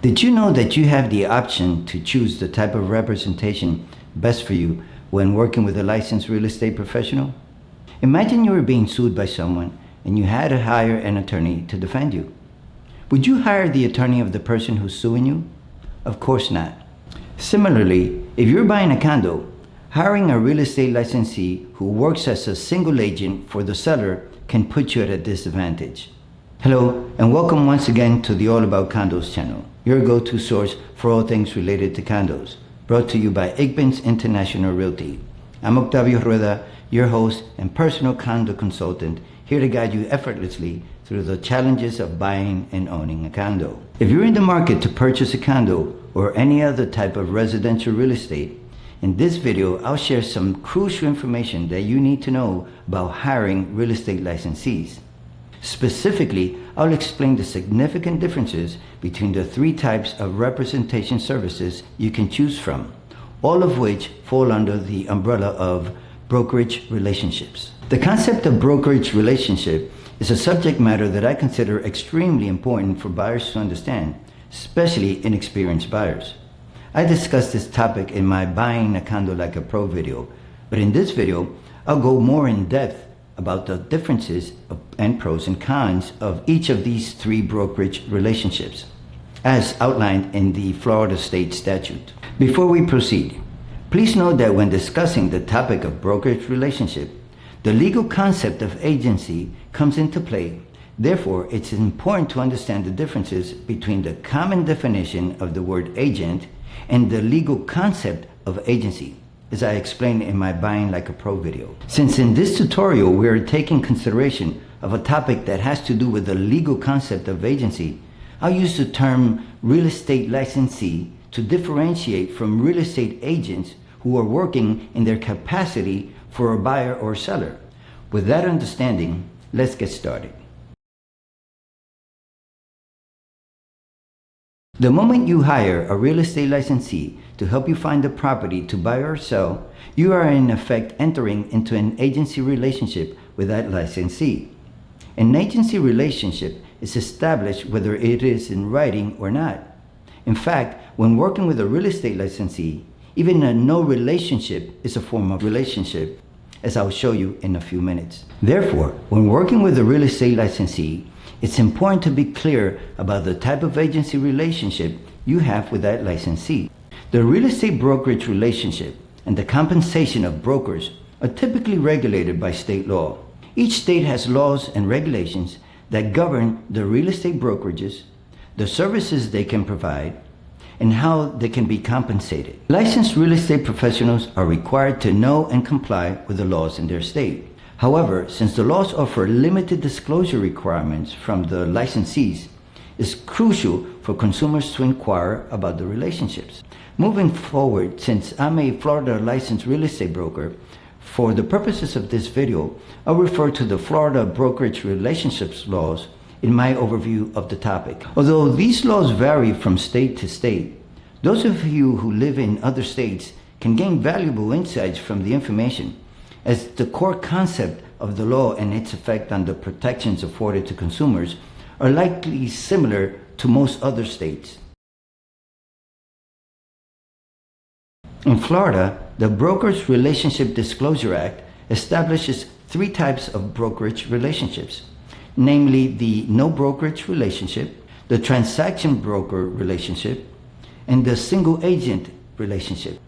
Did you know that you have the option to choose the type of representation best for you when working with a licensed real estate professional? Imagine you were being sued by someone and you had to hire an attorney to defend you. Would you hire the attorney of the person who's suing you? Of course not. Similarly, if you're buying a condo, hiring a real estate licensee who works as a single agent for the seller can put you at a disadvantage. Hello, and welcome once again to the All About Condos channel, your go-to source for all things related to condos, brought to you by Igben's International Realty. I'm Octavio Rueda, your host and personal condo consultant, here to guide you effortlessly through the challenges of buying and owning a condo. If you're in the market to purchase a condo or any other type of residential real estate, in this video, I'll share some crucial information that you need to know about hiring real estate licensees. Specifically, I'll explain the significant differences between the three types of representation services you can choose from, all of which fall under the umbrella of brokerage relationships. The concept of brokerage relationship is a subject matter that I consider extremely important for buyers to understand, especially inexperienced buyers. I discussed this topic in my Buying a Condo Like a Pro video, but in this video, I'll go more in depth about the differences and pros and cons of each of these three brokerage relationships, as outlined in the Florida state statute. Before we proceed, please note that when discussing the topic of brokerage relationship, the legal concept of agency comes into play. Therefore, it's important to understand the differences between the common definition of the word agent and the legal concept of agency, as I explained in my Buying Like a Pro video. Since in this tutorial we are taking consideration of a topic that has to do with the legal concept of agency, I'll use the term real estate licensee to differentiate from real estate agents who are working in their capacity for a buyer or seller. With that understanding, let's get started. The moment you hire a real estate licensee to help you find a property to buy or sell, you are in effect entering into an agency relationship with that licensee. An agency relationship is established whether it is in writing or not. In fact, when working with a real estate licensee, even a no relationship is a form of relationship, as I'll show you in a few minutes. Therefore, when working with a real estate licensee, it's important to be clear about the type of agency relationship you have with that licensee. The real estate brokerage relationship and the compensation of brokers are typically regulated by state law. Each state has laws and regulations that govern the real estate brokerages, the services they can provide, and how they can be compensated. Licensed real estate professionals are required to know and comply with the laws in their state. However, since the laws offer limited disclosure requirements from the licensees, it's crucial for consumers to inquire about the relationships. Moving forward, since I'm a Florida licensed real estate broker, for the purposes of this video, I'll refer to the Florida brokerage relationships laws in my overview of the topic. Although these laws vary from state to state, those of you who live in other states can gain valuable insights from the information, as the core concept of the law and its effect on the protections afforded to consumers are likely similar to most other states. In Florida, the Brokers Relationship Disclosure Act establishes three types of brokerage relationships, namely the No Brokerage Relationship, the Transaction Broker Relationship, and the Single Agent Relationship.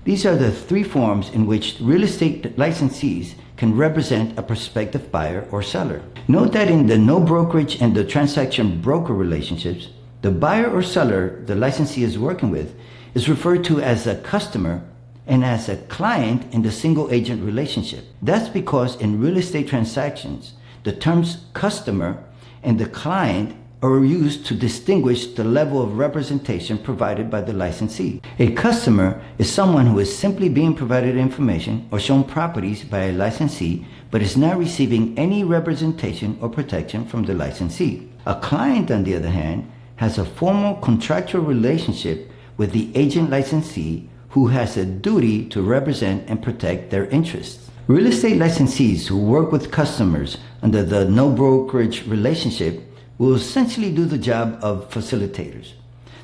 These are the three forms in which real estate licensees can represent a prospective buyer or seller. Note that in the no brokerage and the transaction broker relationships, the buyer or seller the licensee is working with is referred to as a customer and as a client in the single agent relationship. That's because in real estate transactions, the terms customer and the client are used to distinguish the level of representation provided by the licensee. A customer is someone who is simply being provided information or shown properties by a licensee, but is not receiving any representation or protection from the licensee. A client, on the other hand, has a formal contractual relationship with the agent licensee who has a duty to represent and protect their interests. Real estate licensees who work with customers under the no brokerage relationship will essentially do the job of facilitators.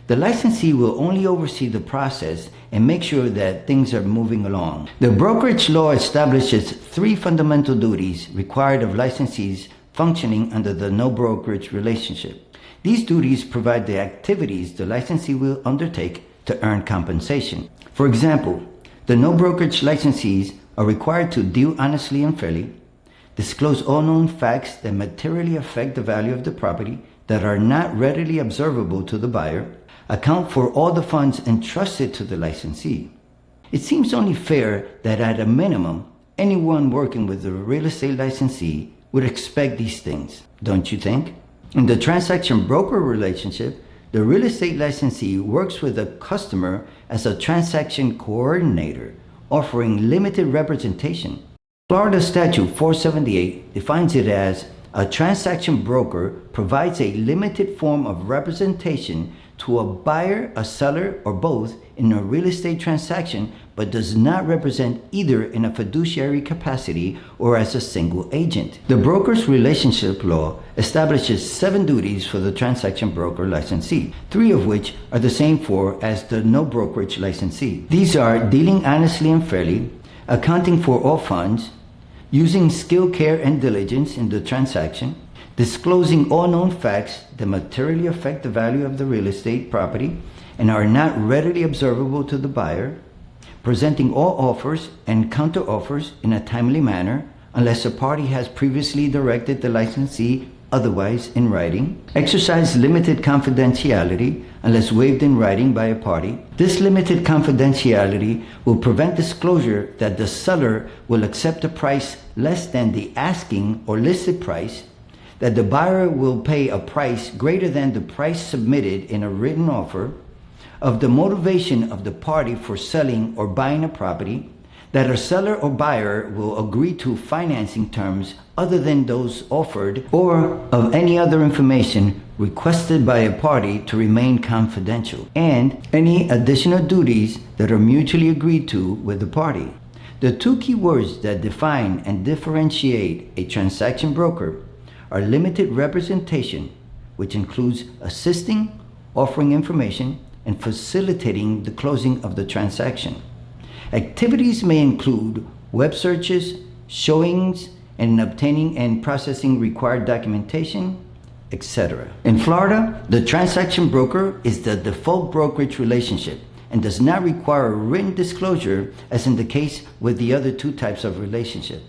The licensee will only oversee the process and make sure that things are moving along. The brokerage law establishes 3 fundamental duties required of licensees functioning under the no brokerage relationship. These duties provide the activities the licensee will undertake to earn compensation. For example, the no brokerage licensees are required to deal honestly and fairly, disclose all known facts that materially affect the value of the property that are not readily observable to the buyer, account for all the funds entrusted to the licensee. It seems only fair that at a minimum, anyone working with a real estate licensee would expect these things, don't you think? In the transaction broker relationship, the real estate licensee works with the customer as a transaction coordinator, offering limited representation. Florida Statute 478 defines it as a transaction broker provides a limited form of representation to a buyer, a seller, or both in a real estate transaction, but does not represent either in a fiduciary capacity or as a single agent. The broker's relationship law establishes 7 duties for the transaction broker licensee, 3 of which are the same for as the no brokerage licensee. These are dealing honestly and fairly, accounting for all funds, using skill, care, and diligence in the transaction, disclosing all known facts that materially affect the value of the real estate property and are not readily observable to the buyer, presenting all offers and counteroffers in a timely manner unless a party has previously directed the licensee otherwise in writing, exercise limited confidentiality unless waived in writing by a party. This limited confidentiality will prevent disclosure that the seller will accept a price less than the asking or listed price, that the buyer will pay a price greater than the price submitted in a written offer, of the motivation of the party for selling or buying a property, that a seller or buyer will agree to financing terms other than those offered, or of any other information requested by a party to remain confidential, and any additional duties that are mutually agreed to with the party. The 2 key words that define and differentiate a transaction broker are limited representation, which includes assisting, offering information, and facilitating the closing of the transaction. Activities may include web searches, showings, and obtaining and processing required documentation, etc. In Florida, the transaction broker is the default brokerage relationship and does not require a written disclosure as in the case with the other 2 types of relationship.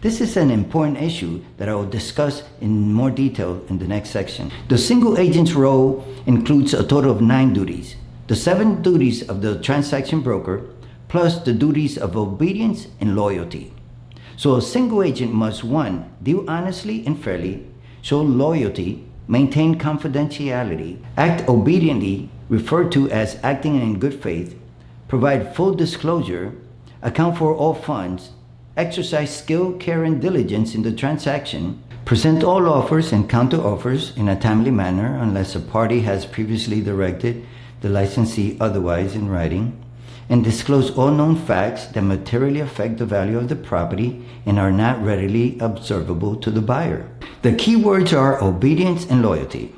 This is an important issue that I will discuss in more detail in the next section. The single agent's role includes a total of 9 duties. The 7 duties of the transaction broker plus the duties of obedience and loyalty. So a single agent must 1. Deal honestly and fairly, show loyalty, maintain confidentiality, act obediently, referred to as acting in good faith, provide full disclosure, account for all funds, exercise skill, care, and diligence in the transaction, present all offers and counteroffers in a timely manner unless a party has previously directed the licensee otherwise in writing, and disclose all known facts that materially affect the value of the property and are not readily observable to the buyer. The key words are obedience and loyalty.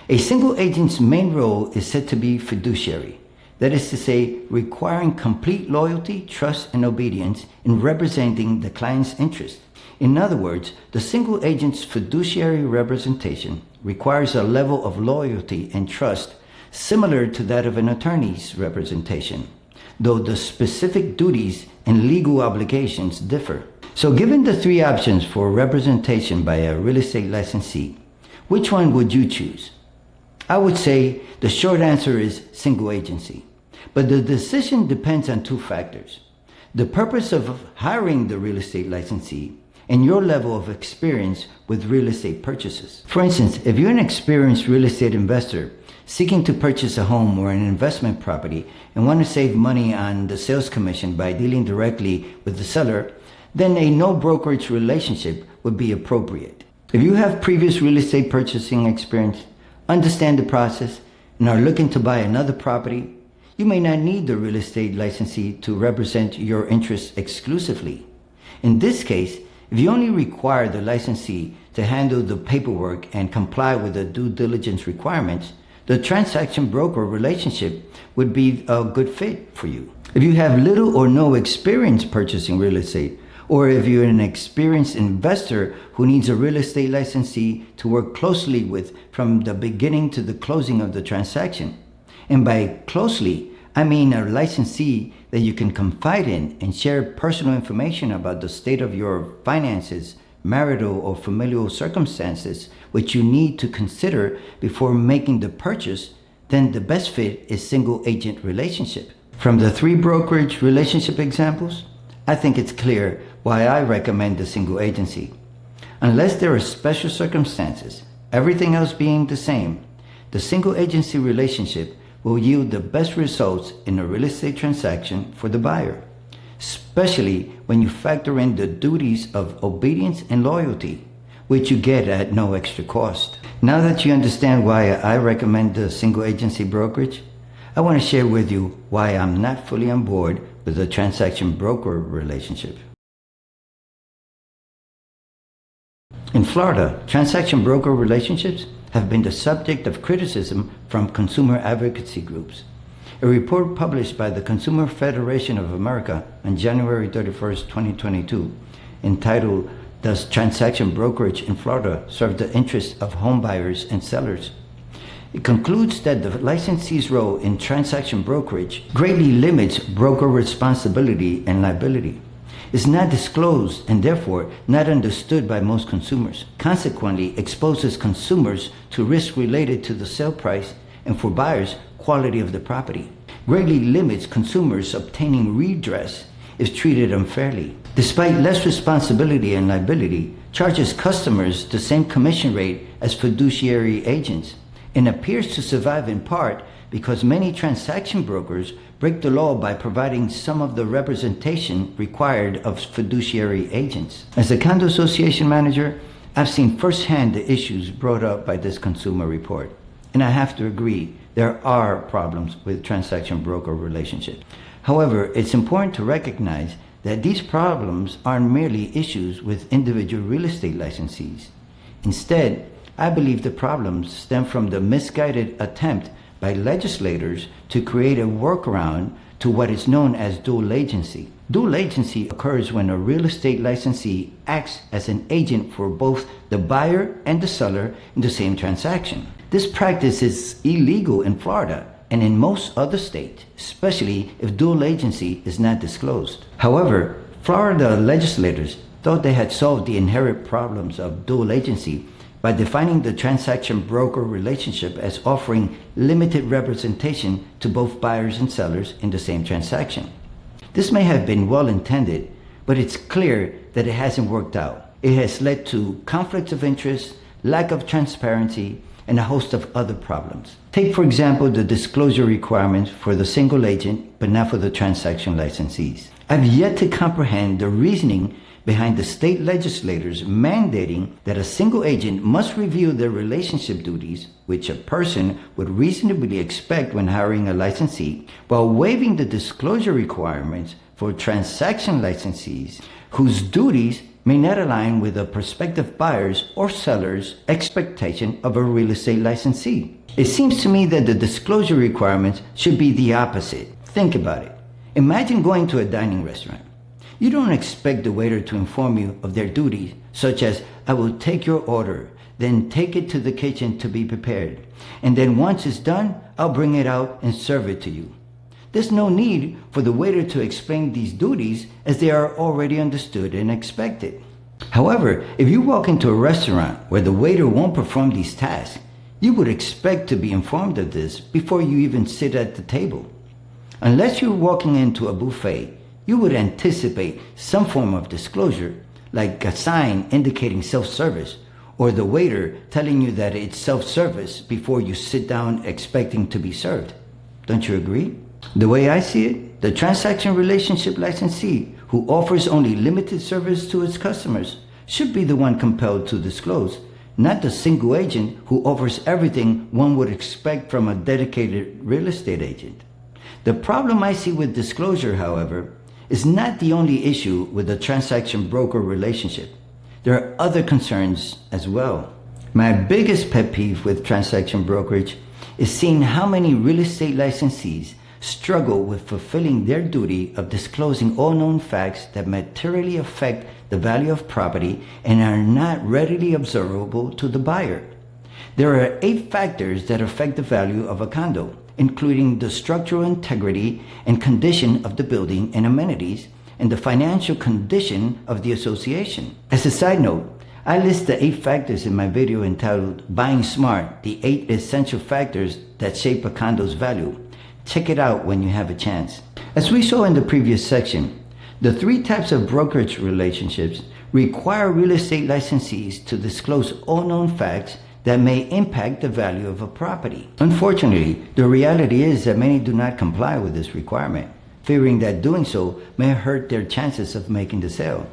A single agent's main role is said to be fiduciary. That is to say, requiring complete loyalty, trust, and obedience in representing the client's interest. In other words, the single agent's fiduciary representation requires a level of loyalty and trust similar to that of an attorney's representation, though the specific duties and legal obligations differ. So given the 3 options for representation by a real estate licensee, which one would you choose? I would say the short answer is single agency, but the decision depends on 2 factors: the purpose of hiring the real estate licensee and your level of experience with real estate purchases. For instance, if you're an experienced real estate investor seeking to purchase a home or an investment property and want to save money on the sales commission by dealing directly with the seller, then a no brokerage relationship would be appropriate. If you have previous real estate purchasing experience, understand the process, and are looking to buy another property, you may not need the real estate licensee to represent your interests exclusively. In this case, if you only require the licensee to handle the paperwork and comply with the due diligence requirements, the transaction broker relationship would be a good fit for you. If you have little or no experience purchasing real estate, or if you're an experienced investor who needs a real estate licensee to work closely with from the beginning to the closing of the transaction. And by closely, I mean a licensee that you can confide in and share personal information about the state of your finances, marital or familial circumstances, which you need to consider before making the purchase. Then the best fit is single agent relationship. From the 3 brokerage relationship examples, I think it's clear why I recommend the single agency. Unless there are special circumstances, everything else being the same, the single agency relationship will yield the best results in a real estate transaction for the buyer, especially when you factor in the duties of obedience and loyalty, which you get at no extra cost. Now that you understand why I recommend the single agency brokerage, I want to share with you why I'm not fully on board with the transaction broker relationship. In Florida, transaction broker relationships have been the subject of criticism from consumer advocacy groups. A report published by the Consumer Federation of America on January 31st, 2022, entitled "Does Transaction Brokerage in Florida Serve the Interests of Home Buyers and Sellers?" It concludes that the licensee's role in transaction brokerage greatly limits broker responsibility and liability. Is not disclosed and therefore not understood by most consumers. Consequently, exposes consumers to risk related to the sale price and, for buyers, quality of the property. Greatly limits consumers obtaining redress if treated unfairly. Despite less responsibility and liability, charges customers the same commission rate as fiduciary agents, and appears to survive in part because many transaction brokers break the law by providing some of the representation required of fiduciary agents. As a condo association manager, I've seen firsthand the issues brought up by this consumer report. And I have to agree, there are problems with transaction broker relationships. However, it's important to recognize that these problems aren't merely issues with individual real estate licensees. Instead, I believe the problems stem from the misguided attempt by legislators to create a workaround to what is known as dual agency. Dual agency occurs when a real estate licensee acts as an agent for both the buyer and the seller in the same transaction. This practice is illegal in Florida and in most other states, especially if dual agency is not disclosed. However, Florida legislators thought they had solved the inherent problems of dual agency by defining the transaction broker relationship as offering limited representation to both buyers and sellers in the same transaction. This may have been well intended, but it's clear that it hasn't worked out. It has led to conflicts of interest, lack of transparency, and a host of other problems. Take, for example, the disclosure requirements for the single agent, but not for the transaction licensees. I've yet to comprehend the reasoning behind the state legislators mandating that a single agent must review their relationship duties, which a person would reasonably expect when hiring a licensee, while waiving the disclosure requirements for transaction licensees whose duties may not align with a prospective buyer's or seller's expectation of a real estate licensee. It seems to me that the disclosure requirements should be the opposite. Think about it. Imagine going to a dining restaurant. You don't expect the waiter to inform you of their duties, such as, "I will take your order, then take it to the kitchen to be prepared, and then once it's done, I'll bring it out and serve it to you." There's no need for the waiter to explain these duties, as they are already understood and expected. However, if you walk into a restaurant where the waiter won't perform these tasks, you would expect to be informed of this before you even sit at the table. Unless you're walking into a buffet, you would anticipate some form of disclosure, like a sign indicating self-service, or the waiter telling you that it's self-service before you sit down expecting to be served. Don't you agree? The way I see it, the transaction relationship licensee who offers only limited service to its customers should be the one compelled to disclose, not the single agent who offers everything one would expect from a dedicated real estate agent. The problem I see with disclosure, however, is not the only issue with the transaction broker relationship. There are other concerns as well. My biggest pet peeve with transaction brokerage is seeing how many real estate licensees struggle with fulfilling their duty of disclosing all known facts that materially affect the value of property and are not readily observable to the buyer. There are 8 factors that affect the value of a condo, including the structural integrity and condition of the building and amenities, and the financial condition of the association. As a side note, I list the 8 factors in my video entitled Buying Smart, the 8 essential factors that shape a condo's value. Check it out when you have a chance. As we saw in the previous section, the 3 types of brokerage relationships require real estate licensees to disclose all known facts that may impact the value of a property. Unfortunately, the reality is that many do not comply with this requirement, fearing that doing so may hurt their chances of making the sale.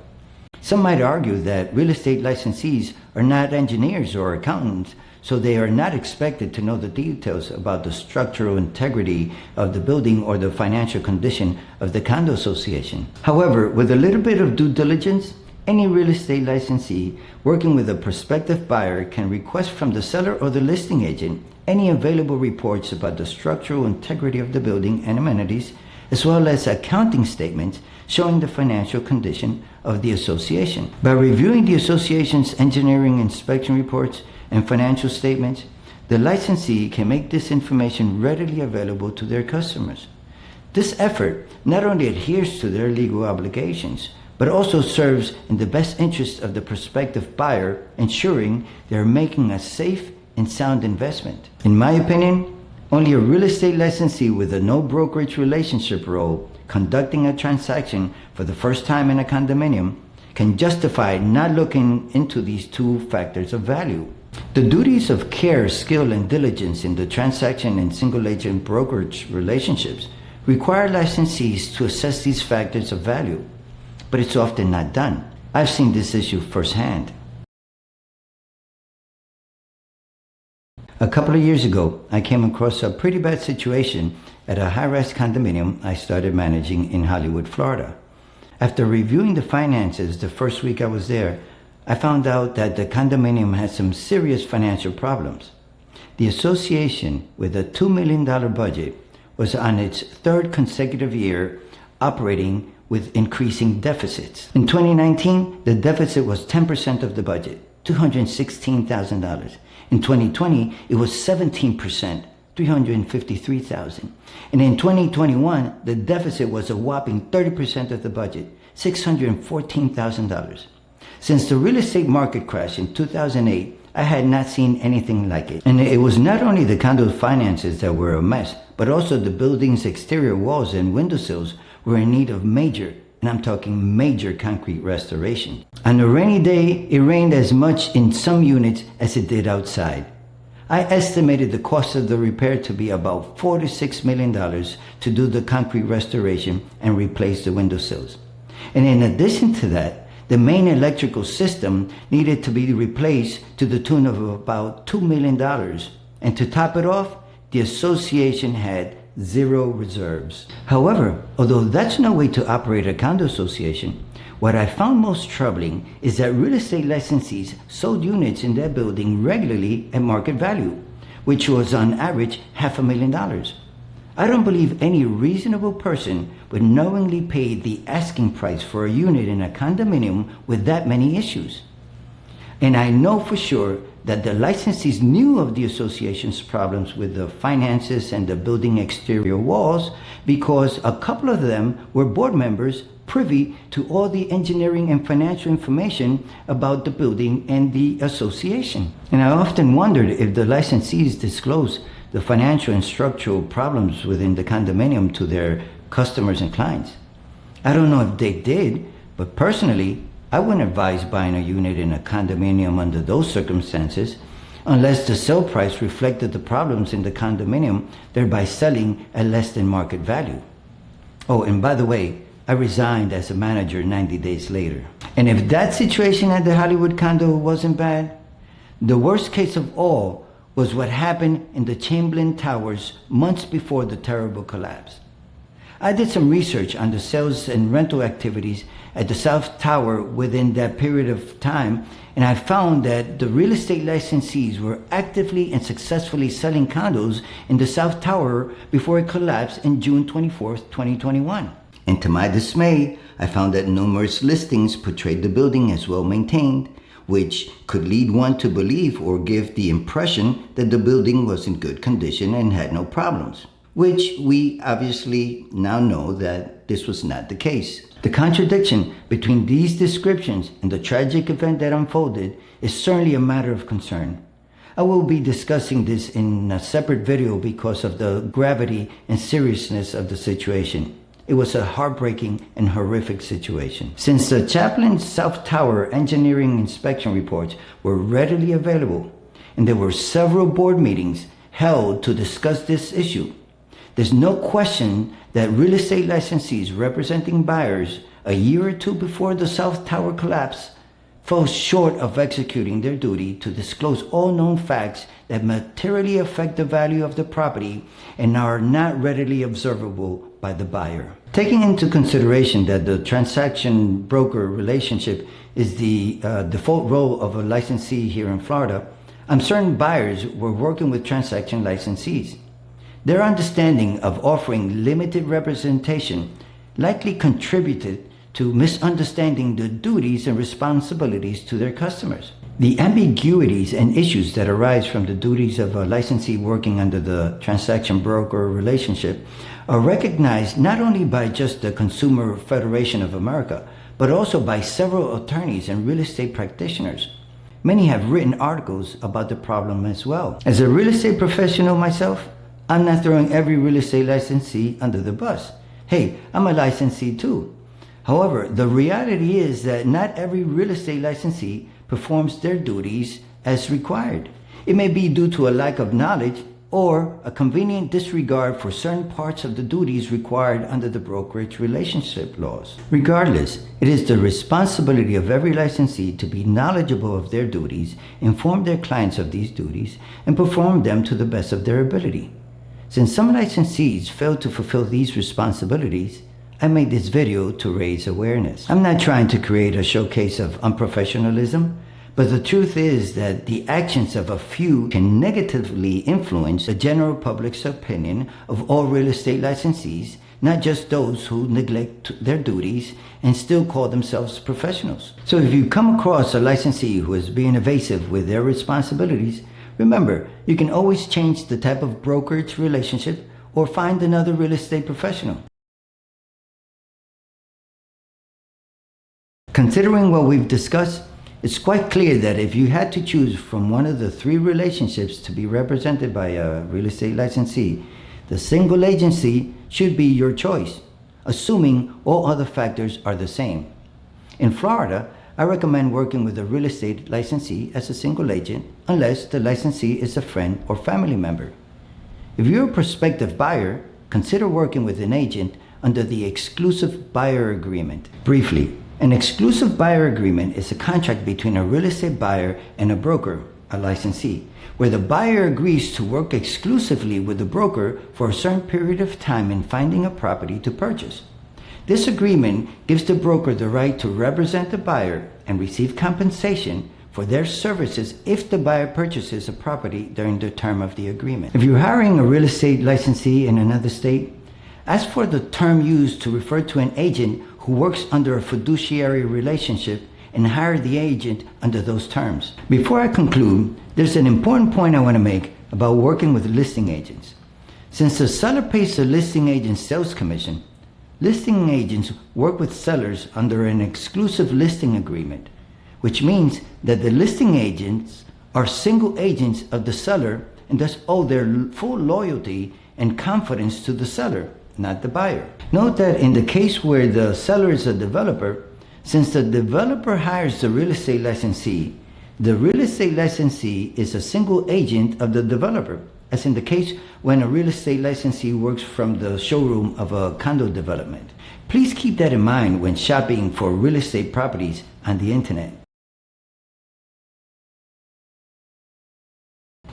Some might argue that real estate licensees are not engineers or accountants, so they are not expected to know the details about the structural integrity of the building or the financial condition of the condo association. However, with a little bit of due diligence, any real estate licensee working with a prospective buyer can request from the seller or the listing agent any available reports about the structural integrity of the building and amenities, as well as accounting statements showing the financial condition of the association. By reviewing the association's engineering inspection reports and financial statements, the licensee can make this information readily available to their customers. This effort not only adheres to their legal obligations, but also serves in the best interest of the prospective buyer, ensuring they're making a safe and sound investment. In my opinion, only a real estate licensee with a no brokerage relationship role conducting a transaction for the first time in a condominium can justify not looking into these 2 factors of value. The duties of care, skill, and diligence in the transaction and single agent brokerage relationships require licensees to assess these factors of value, but it's often not done. I've seen this issue firsthand. A couple of years ago, I came across a pretty bad situation at a high-rise condominium I started managing in Hollywood, Florida. After reviewing the finances the first week I was there, I found out that the condominium had some serious financial problems. The association, with a $2 million budget, was on its 3rd consecutive year operating with increasing deficits. In 2019, the deficit was 10% of the budget, $216,000. In 2020, it was 17%, $353,000. And in 2021, the deficit was a whopping 30% of the budget, $614,000. Since the real estate market crash in 2008, I had not seen anything like it. And it was not only the condo finances that were a mess, but also the building's exterior walls and windowsills were in need of major, and I'm talking major, concrete restoration. On a rainy day, it rained as much in some units as it did outside. I estimated the cost of the repair to be about $4 to $6 million to do the concrete restoration and replace the windowsills. And in addition to that, the main electrical system needed to be replaced to the tune of about $2 million. And to top it off, the association had 0 reserves. However, although that's no way to operate a condo association, what I found most troubling is that real estate licensees sold units in their building regularly at market value, which was on average $500,000. I don't believe any reasonable person would knowingly pay the asking price for a unit in a condominium with that many issues. And I know for sure that the licensees knew of the association's problems with the finances and the building exterior walls, because a couple of them were board members privy to all the engineering and financial information about the building and the association. And I often wondered if the licensees disclosed the financial and structural problems within the condominium to their customers and clients. I don't know if they did, but personally, I wouldn't advise buying a unit in a condominium under those circumstances unless the sale price reflected the problems in the condominium, thereby selling at less than market value. Oh, and by the way, I resigned as a manager 90 days later. And if that situation at the Hollywood condo wasn't bad, the worst case of all was what happened in the Chamberlain Towers months before the terrible collapse. I did some research on the sales and rental activities at the South Tower within that period of time, and I found that the real estate licensees were actively and successfully selling condos in the South Tower before it collapsed in June 24th, 2021. And to my dismay, I found that numerous listings portrayed the building as well maintained, which could lead one to believe or give the impression that the building was in good condition and had no problems, which we obviously now know that this was not the case. The contradiction between these descriptions and the tragic event that unfolded is certainly a matter of concern. I will be discussing this in a separate video because of the gravity and seriousness of the situation. It was a heartbreaking and horrific situation. Since the Chaplin's South Tower engineering inspection reports were readily available, and there were several board meetings held to discuss this issue, there's no question that real estate licensees representing buyers a year or two before the South Tower collapse fell short of executing their duty to disclose all known facts that materially affect the value of the property and are not readily observable by the buyer. Taking into consideration that the transaction broker relationship is the default role of a licensee here in Florida, I'm certain buyers were working with transaction licensees. Their understanding of offering limited representation likely contributed to misunderstanding the duties and responsibilities to their customers. The ambiguities and issues that arise from the duties of a licensee working under the transaction broker relationship are recognized not only by just the Consumer Federation of America, but also by several attorneys and real estate practitioners. Many have written articles about the problem as well. As a real estate professional myself, I'm not throwing every real estate licensee under the bus. Hey, I'm a licensee too. However, the reality is that not every real estate licensee performs their duties as required. It may be due to a lack of knowledge or a convenient disregard for certain parts of the duties required under the brokerage relationship laws. Regardless, it is the responsibility of every licensee to be knowledgeable of their duties, inform their clients of these duties, and perform them to the best of their ability. Since some licensees fail to fulfill these responsibilities, I made this video to raise awareness. I'm not trying to create a showcase of unprofessionalism, but the truth is that the actions of a few can negatively influence the general public's opinion of all real estate licensees, not just those who neglect their duties and still call themselves professionals. So if you come across a licensee who is being evasive with their responsibilities, remember, you can always change the type of brokerage relationship or find another real estate professional. Considering what we've discussed, it's quite clear that if you had to choose from one of the three relationships to be represented by a real estate licensee, the single agency should be your choice, assuming all other factors are the same. In Florida, I recommend working with a real estate licensee as a single agent unless the licensee is a friend or family member. If you're a prospective buyer, consider working with an agent under the exclusive buyer agreement. Briefly, an exclusive buyer agreement is a contract between a real estate buyer and a broker, a licensee, where the buyer agrees to work exclusively with the broker for a certain period of time in finding a property to purchase. This agreement gives the broker the right to represent the buyer and receive compensation for their services if the buyer purchases a property during the term of the agreement. If you're hiring a real estate licensee in another state, ask for the term used to refer to an agent who works under a fiduciary relationship and hire the agent under those terms. Before I conclude, there's an important point I want to make about working with listing agents. Since the seller pays the listing agent's sales commission, listing agents work with sellers under an exclusive listing agreement, which means that the listing agents are single agents of the seller and thus owe their full loyalty and confidence to the seller, not the buyer. Note that in the case where the seller is a developer, since the developer hires the real estate licensee, the real estate licensee is a single agent of the developer, as in the case when a real estate licensee works from the showroom of a condo development. Please keep that in mind when shopping for real estate properties on the internet.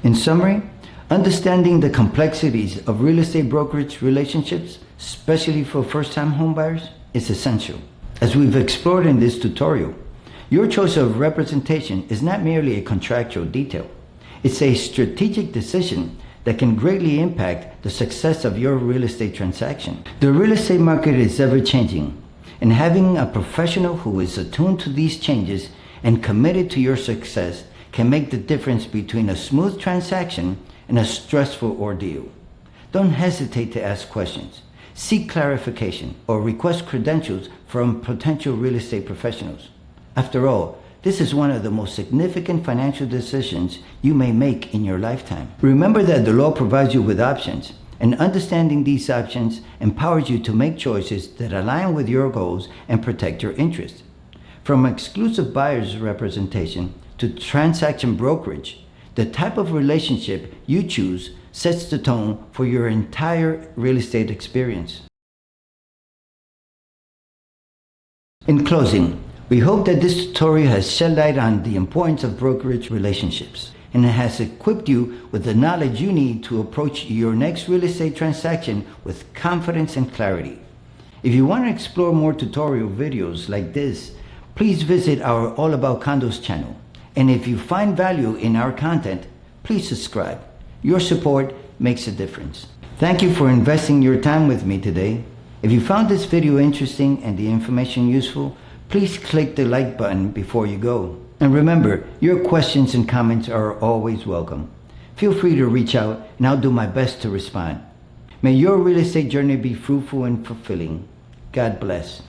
In summary, understanding the complexities of real estate brokerage relationships especially for first-time homebuyers, is essential. As we've explored in this tutorial, your choice of representation is not merely a contractual detail. It's a strategic decision that can greatly impact the success of your real estate transaction. The real estate market is ever-changing, and having a professional who is attuned to these changes and committed to your success can make the difference between a smooth transaction and a stressful ordeal. Don't hesitate to ask questions, seek clarification, or request credentials from potential real estate professionals. After all, this is one of the most significant financial decisions you may make in your lifetime. Remember that the law provides you with options, and understanding these options empowers you to make choices that align with your goals and protect your interests. From exclusive buyer's representation to transaction brokerage, the type of relationship you choose sets the tone for your entire real estate experience. In closing, we hope that this tutorial has shed light on the importance of brokerage relationships and it has equipped you with the knowledge you need to approach your next real estate transaction with confidence and clarity. If you want to explore more tutorial videos like this, please visit our All About Condos channel. And if you find value in our content, please subscribe. Your support makes a difference. Thank you for investing your time with me today. If you found this video interesting and the information useful, please click the like button before you go. And remember, your questions and comments are always welcome. Feel free to reach out and I'll do my best to respond. May your real estate journey be fruitful and fulfilling. God bless.